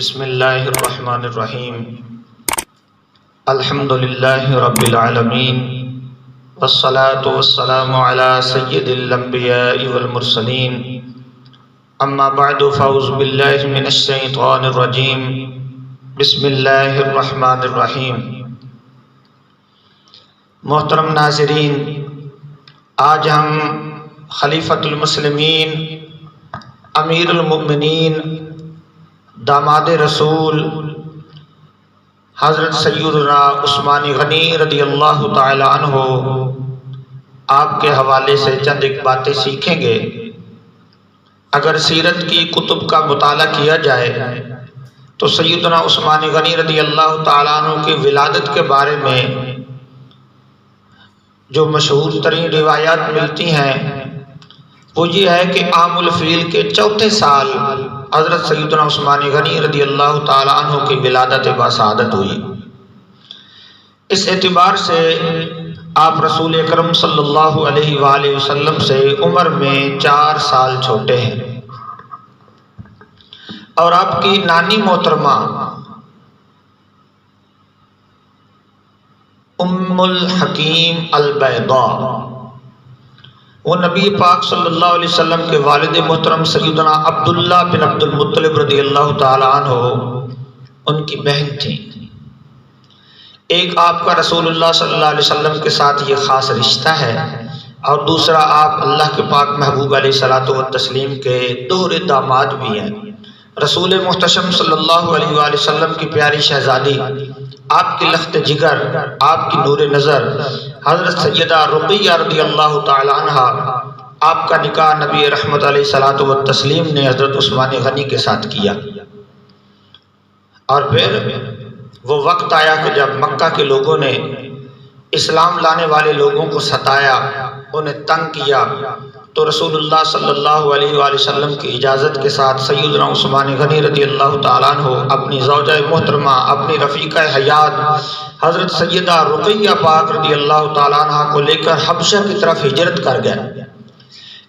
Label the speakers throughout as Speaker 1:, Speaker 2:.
Speaker 1: بسم اللہ الرحمن الرحیم الحمد للہ رب العالمین والصلاة والسلام علی سید الانبیاء والمرسلین اما بعد فاعوذ باللہ من الشیطان الرجیم بسم اللہ الرحمن الرحیم۔ محترم ناظرین، آج ہم خلیفۃ المسلمین امیر المؤمنین داماد رسول حضرت سیدنا عثمان غنی رضی اللہ تعالی عنہ آپ کے حوالے سے چند ایک باتیں سیکھیں گے۔ اگر سیرت کی کتب کا مطالعہ کیا جائے تو سیدنا عثمان غنی رضی اللہ تعالی عنہ کی ولادت کے بارے میں جو مشہور ترین روایات ملتی ہیں وہ یہ ہے کہ عام الفیل کے چوتھے سال حضرت سیدنا عثمان غنی رضی اللہ تعالی عنہ کی ولادت باسعادت ہوئی۔ اس اعتبار سے آپ رسول اکرم صلی اللہ علیہ وآلہ وسلم سے عمر میں 4 سال چھوٹے ہیں، اور آپ کی نانی محترمہ ام الحکیم البیضاء وہ نبی پاک صلی اللہ علیہ وسلم کے والد محترم سیدنا عبداللہ بن عبد المطلب رضی اللہ تعالی عنہ ان کی بہن تھی۔ ایک آپ کا رسول اللہ صلی اللہ علیہ وسلم کے ساتھ یہ خاص رشتہ ہے، اور دوسرا آپ اللہ کے پاک محبوب علیہ الصلوۃ والتسلیم کے دوہرے داماد بھی ہیں۔ رسول محتشم صلی اللہ علیہ وآلہ وسلم کی پیاری شہزادی، آپ کی لخت جگر، آپ کی نور نظر حضرت سیدہ رقیہ رضی اللہ تعالی عنہ، آپ کا نکاح نبی رحمت علیہ الصلوۃ والتسلیم نے حضرت عثمان غنی کے ساتھ کیا۔ اور پھر وہ وقت آیا کہ جب مکہ کے لوگوں نے اسلام لانے والے لوگوں کو ستایا، انہیں تنگ کیا، تو رسول اللہ صلی اللہ علیہ وآلہ وسلم کی اجازت کے ساتھ سیدنا عثمان غنی رضی اللہ تعالیٰ عنہ اپنی زوجہ محترمہ، اپنی رفیقہ حیات حضرت سیدہ رقیہ پاک رضی اللہ تعالیٰ عنہ کو لے کر حبشہ کی طرف ہجرت کر گئے۔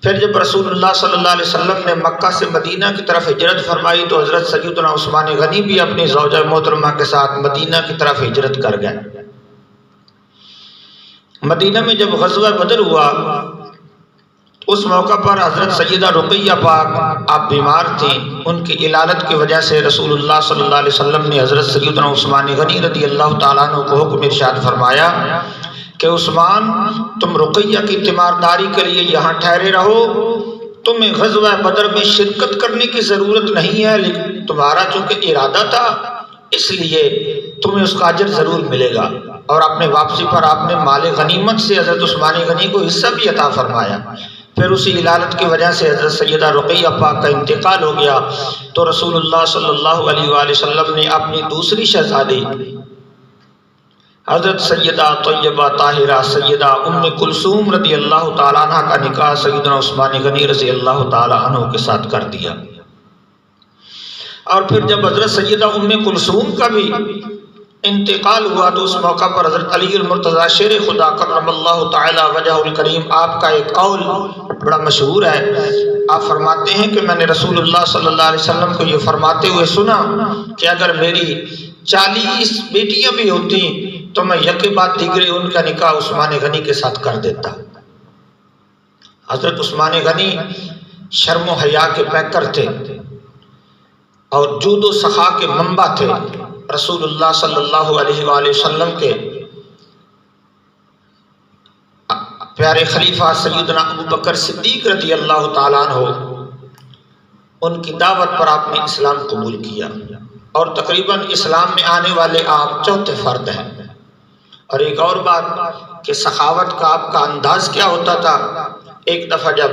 Speaker 1: پھر جب رسول اللہ صلی اللہ علیہ وسلم نے مکہ سے مدینہ کی طرف ہجرت فرمائی تو حضرت سیدنا عثمان غنی بھی اپنی زوجہ محترمہ کے ساتھ مدینہ کی طرف ہجرت کر گئے۔ مدینہ میں جب غزوہ بدر ہوا، اس موقع پر حضرت سیدہ رقیہ پاک آپ بیمار تھیں۔ ان کی علالت کی وجہ سے رسول اللہ صلی اللہ علیہ وسلم نے حضرت سیدنا عثمان غنی رضی اللہ تعالیٰ عنہ کو حکم ارشاد فرمایا کہ عثمان، تم رقیہ کی تیمارداری کے لیے یہاں ٹھہرے رہو، تمہیں غزوہ بدر میں شرکت کرنے کی ضرورت نہیں ہے، لیکن تمہارا چونکہ ارادہ تھا اس لیے تمہیں اس کا اجر ضرور ملے گا۔ اور اپنے واپسی پر آپ نے مال غنیمت سے حضرت عثمان غنی کو حصہ بھی عطا فرمایا۔ پھر اسی علالت کی وجہ سے حضرت سیدہ رقیہ پاک کا انتقال ہو گیا، تو رسول اللہ صلی اللہ علیہ وآلہ وسلم نے اپنی دوسری شہزادی حضرت سیدہ طیبہ طاہرہ سیدہ ام کلثوم رضی اللہ تعالیٰ عنہ کا نکاح سیدنا عثمان غنی رضی اللہ تعالیٰ عنہ کے ساتھ کر دیا۔ اور پھر جب حضرت سیدہ ام کلثوم کا بھی انتقال ہوا تو اس موقع پر حضرت علی المرتضیٰ شیر خدا کرم اللہ تعالی وجہ الکریم، آپ کا ایک قول بڑا مشہور ہے۔ آپ فرماتے ہیں کہ میں نے رسول اللہ صلی اللہ علیہ وسلم کو یہ فرماتے ہوئے سنا کہ اگر میری 40 بیٹیاں بھی ہوتی تو میں یکے بعد دیگرے ان کا نکاح عثمان غنی کے ساتھ کر دیتا۔ حضرت عثمان غنی شرم و حیا کے پیکر تھے اور جود و سخا کے منبع تھے۔ رسول اللہ صلی اللہ علیہ وآلہ وسلم کے پیارے خلیفہ سیدنا ابو بکر صدیق رضی اللہ تعالیٰ عنہ، ان کی دعوت پر آپ نے اسلام قبول کیا، اور تقریباً اسلام میں آنے والے آپ چوتھے فرد ہیں۔ اور ایک اور بات کہ سخاوت کا آپ کا انداز کیا ہوتا تھا، ایک دفعہ جب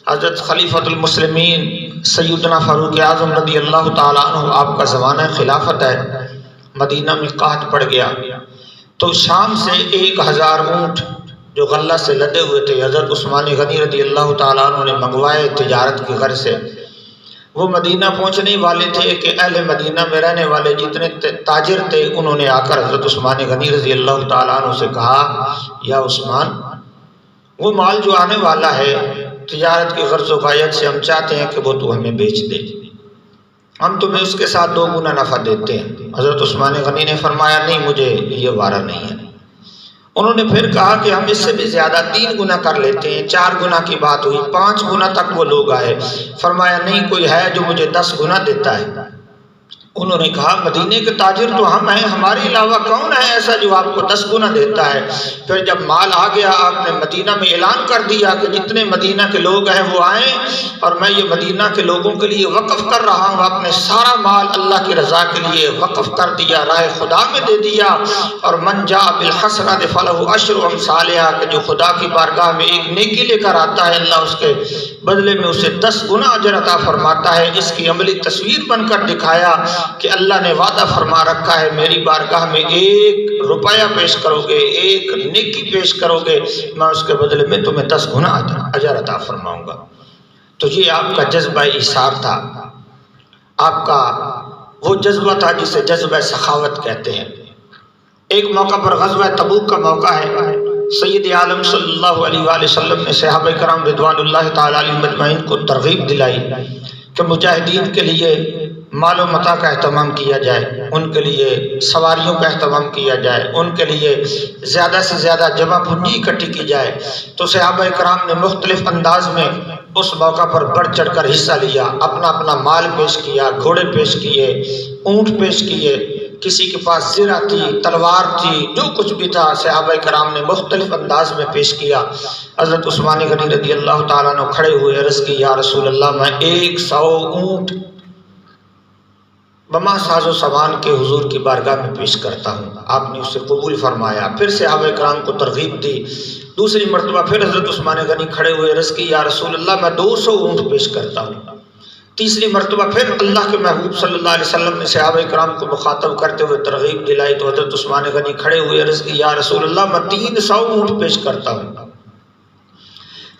Speaker 1: حضرت خلیفۃ المسلمین سیدنا فاروق اعظم رضی اللہ تعالیٰ عنہ، آپ کا زمانہ خلافت ہے، مدینہ میں قحط پڑ گیا، تو شام سے 1000 اونٹ جو غلہ سے لدے ہوئے تھے حضرت عثمان غنی رضی اللہ تعالیٰ عنہ نے منگوائے تجارت کی غرض سے۔ وہ مدینہ پہنچنے والے تھے کہ اہل مدینہ میں رہنے والے جتنے تاجر تھے انہوں نے آ کر حضرت عثمان غنی رضی اللہ تعالیٰ عنہ سے کہا، یا عثمان، وہ مال جو آنے والا ہے تجارت کی غرض و غایت سے ہم چاہتے ہیں کہ وہ تو ہمیں بیچ دے۔ ہم تمہیں اس کے ساتھ 2 گنا نفع دیتے ہیں۔ حضرت عثمان غنی نے فرمایا نہیں، مجھے یہ وعدہ نہیں ہے۔ انہوں نے پھر کہا کہ ہم اس سے بھی زیادہ 3 گنا کر لیتے ہیں۔ 4 گنا کی بات ہوئی، 5 گنا تک وہ لوگ آئے۔ فرمایا نہیں، کوئی ہے جو مجھے 10 گنا دیتا ہے؟ انہوں نے کہا مدینے کے تاجر تو ہم ہیں، ہمارے علاوہ کون ہے ایسا جو آپ کو 10 گنا دیتا ہے؟ پھر جب مال آ گیا، آپ نے مدینہ میں اعلان کر دیا کہ جتنے مدینہ کے لوگ ہیں وہ آئیں، اور میں یہ مدینہ کے لوگوں کے لیے وقف کر رہا ہوں۔ اپنے سارا مال اللہ کی رضا کے لیے وقف کر دیا، راہ خدا میں دے دیا۔ اور من جاء بالحسنۃ فلہ عشر امثالہا، کہ جو خدا کی بارگاہ میں ایک نیکی لے کر آتا ہے، اللہ اس کے بدلے میں اسے 10 گنا اجر عطا فرماتا ہے۔ اس کی عملی تصویر بن کر دکھایا کہ اللہ نے وعدہ فرما رکھا ہے، میری بارگاہ میں 1 روپیہ پیش کرو گے، 1 نیکی پیش کرو گے، میں اس کے بدلے میں تمہیں 10 گنا اجر عطا فرماؤں گا۔ تو یہ آپ کا جذبہ ایثار تھا، آپ کا وہ جذبہ تھا جسے جذبہ سخاوت کہتے ہیں۔ ایک موقع پر غزوہ تبوک کا موقع ہے، سید عالم صلی اللہ علیہ وآلہ وسلم نے صحابہ کرام رضوان اللہ تعالی علیہم اجمعین کو ترغیب دلائی کہ مجاہدین کے لیے مال و متاع کا اہتمام کیا جائے، ان کے لیے سواریوں کا اہتمام کیا جائے، ان کے لیے زیادہ سے زیادہ جمع پونجی اکٹھی کی جائے۔ تو صحابہ کرام نے مختلف انداز میں اس موقع پر بڑھ چڑھ کر حصہ لیا، اپنا اپنا مال پیش کیا، گھوڑے پیش کیے، اونٹ پیش کیے، کسی کے پاس زرہ تھی، تلوار تھی، جو کچھ بھی تھا صحابہ کرام نے مختلف انداز میں پیش کیا۔ حضرت عثمان غنی رضی اللہ تعالیٰ عنہ کھڑے ہوئے، عرض کی یا رسول اللہ، میں 100 اونٹ بما ساز و سامان کے حضور کی بارگاہ میں پیش کرتا ہوں۔ آپ نے اسے قبول فرمایا۔ پھر صحابہ کرام کو ترغیب دی۔ دوسری مرتبہ پھر حضرت عثمان غنی کھڑے ہوئے، عرض کی یا رسول اللہ، میں 200 اونٹ پیش کرتا ہوں۔ تیسری مرتبہ پھر اللہ کے محبوب صلی اللہ علیہ وسلم نے صحابہ کرام کو مخاطب کرتے ہوئے ترغیب دلائی، تو حضرت عثمان غنی کھڑے ہوئے، عرض کی یا رسول اللہ، میں 300 اونٹ پیش کرتا ہوں۔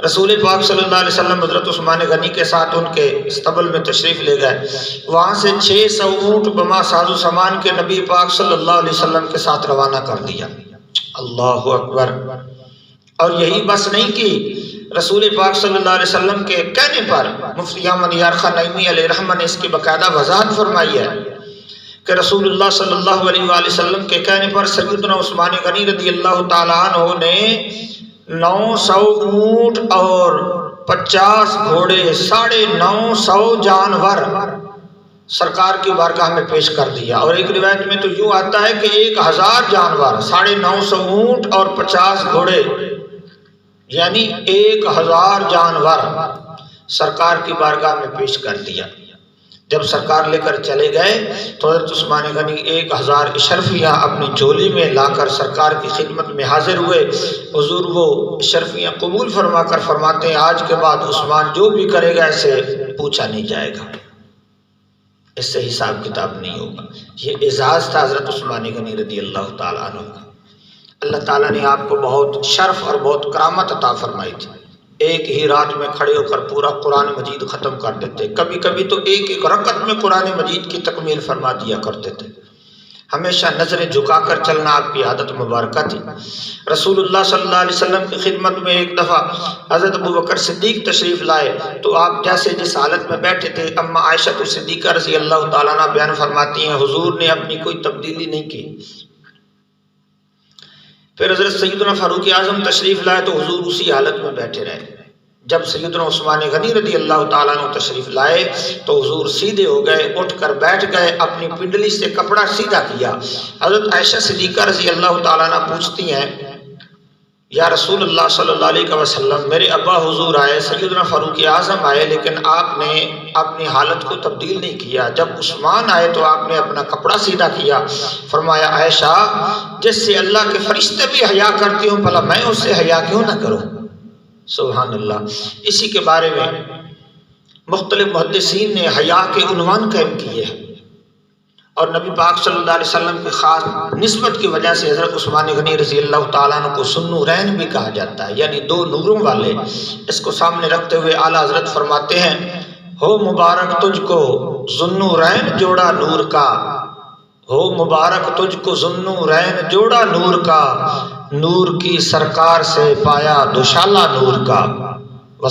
Speaker 1: رسول پاک صلی اللہ علیہ وسلم حضرت عثمان غنی کے ساتھ ان کے استبل میں تشریف لے گئے۔ وہاں سے 600 اونٹ بما ساز و سامان کے نبی پاک صلی اللہ علیہ وسلم کے ساتھ روانہ کر دیا۔ اللہ اکبر! اور یہی بس نہیں کی، رسول پاک صلی اللہ علیہ وسلم کے کہنے پر مفتی احمد یار خان نعیمی علیہ رحمہ نے اس کی باقاعدہ وضاحت فرمائی ہے کہ رسول اللہ صلی اللہ علیہ وآلہ وسلم کے کہنے پر سیدنا عثمان غنی رضی اللہ تعالیٰ عنہ نے 900 اونٹ اور 50 گھوڑے، 950 جانور سرکار کی بارگاہ میں پیش کر دیا۔ اور ایک روایت میں تو یوں آتا ہے کہ 1000 جانور، 950 اونٹ اور 50 گھوڑے، یعنی 1000 جانور سرکار کی بارگاہ میں پیش کر دیا۔ جب سرکار لے کر چلے گئے تو حضرت عثمان غنی 1000 اشرفیاں اپنی جھولی میں لا کر سرکار کی خدمت میں حاضر ہوئے۔ حضور وہ اشرفیاں قبول فرما کر فرماتے ہیں آج کے بعد عثمان جو بھی کرے گا اسے پوچھا نہیں جائے گا، اس سے حساب کتاب نہیں ہوگا۔ یہ اعزاز تھا حضرت عثمان غنی رضی اللہ تعالیٰ عنہ کا۔ اللہ تعالیٰ نے آپ کو بہت شرف اور بہت کرامت عطا فرمائی تھی۔ ایک ہی رات میں کھڑے ہو کر پورا قرآن مجید ختم کر دیتے، کبھی کبھی تو ایک رکعت میں قرآن مجید کی تکمیل فرما دیا کرتے تھے۔ ہمیشہ نظریں جھکا کر چلنا آپ کی عادت مبارکہ تھی۔ رسول اللہ صلی اللہ علیہ وسلم کی خدمت میں ایک دفعہ حضرت ابوبکر صدیق تشریف لائے تو آپ جیسے جس حالت میں بیٹھے تھے، اما عائشہ صدیقہ رضی اللہ تعالیٰ عنہ بیان فرماتی ہیں حضور نے اپنی کوئی تبدیلی نہیں کی۔ پھر حضرت سیدنا فاروق اعظم تشریف لائے تو حضور اسی حالت میں بیٹھے رہے۔ جب سیدنا عثمان غنی رضی اللہ تعالیٰ عنہ تشریف لائے تو حضور سیدھے ہو گئے، اٹھ کر بیٹھ گئے، اپنی پنڈلی سے کپڑا سیدھا کیا۔ حضرت عائشہ صدیقہ رضی اللہ تعالیٰ عنہ پوچھتی ہیں یا رسول اللہ صلی اللہ علیہ وسلم، میرے ابا حضور آئے، سیدنا فاروق اعظم آئے، لیکن آپ نے اپنی حالت کو تبدیل نہیں کیا۔ جب عثمان آئے تو آپ نے اپنا کپڑا سیدھا کیا۔ فرمایا عائشہ، جس سے اللہ کے فرشتے بھی حیا کرتے ہوں، بھلا میں اس سے حیا کیوں نہ کروں؟ سبحان اللہ۔ اسی کے بارے میں مختلف محدثین نے حیا کے عنوان قائم کیے ہیں، اور نبی پاک صلی اللہ علیہ وسلم کی خاص نسبت کی وجہ سے حضرت عثمان غنی رضی اللہ تعالیٰ عنہ کو ذوالنورین بھی کہا جاتا ہے، یعنی 2 نوروں والے۔ اس کو سامنے رکھتے ہوئے اعلیٰ حضرت فرماتے ہیں ہو مبارک تجھ کو ذوالنورین جوڑا نور کا، ہو مبارک تجھ کو ذوالنورین جوڑا نور کا، نور کی سرکار سے پایا دوشالہ نور کا۔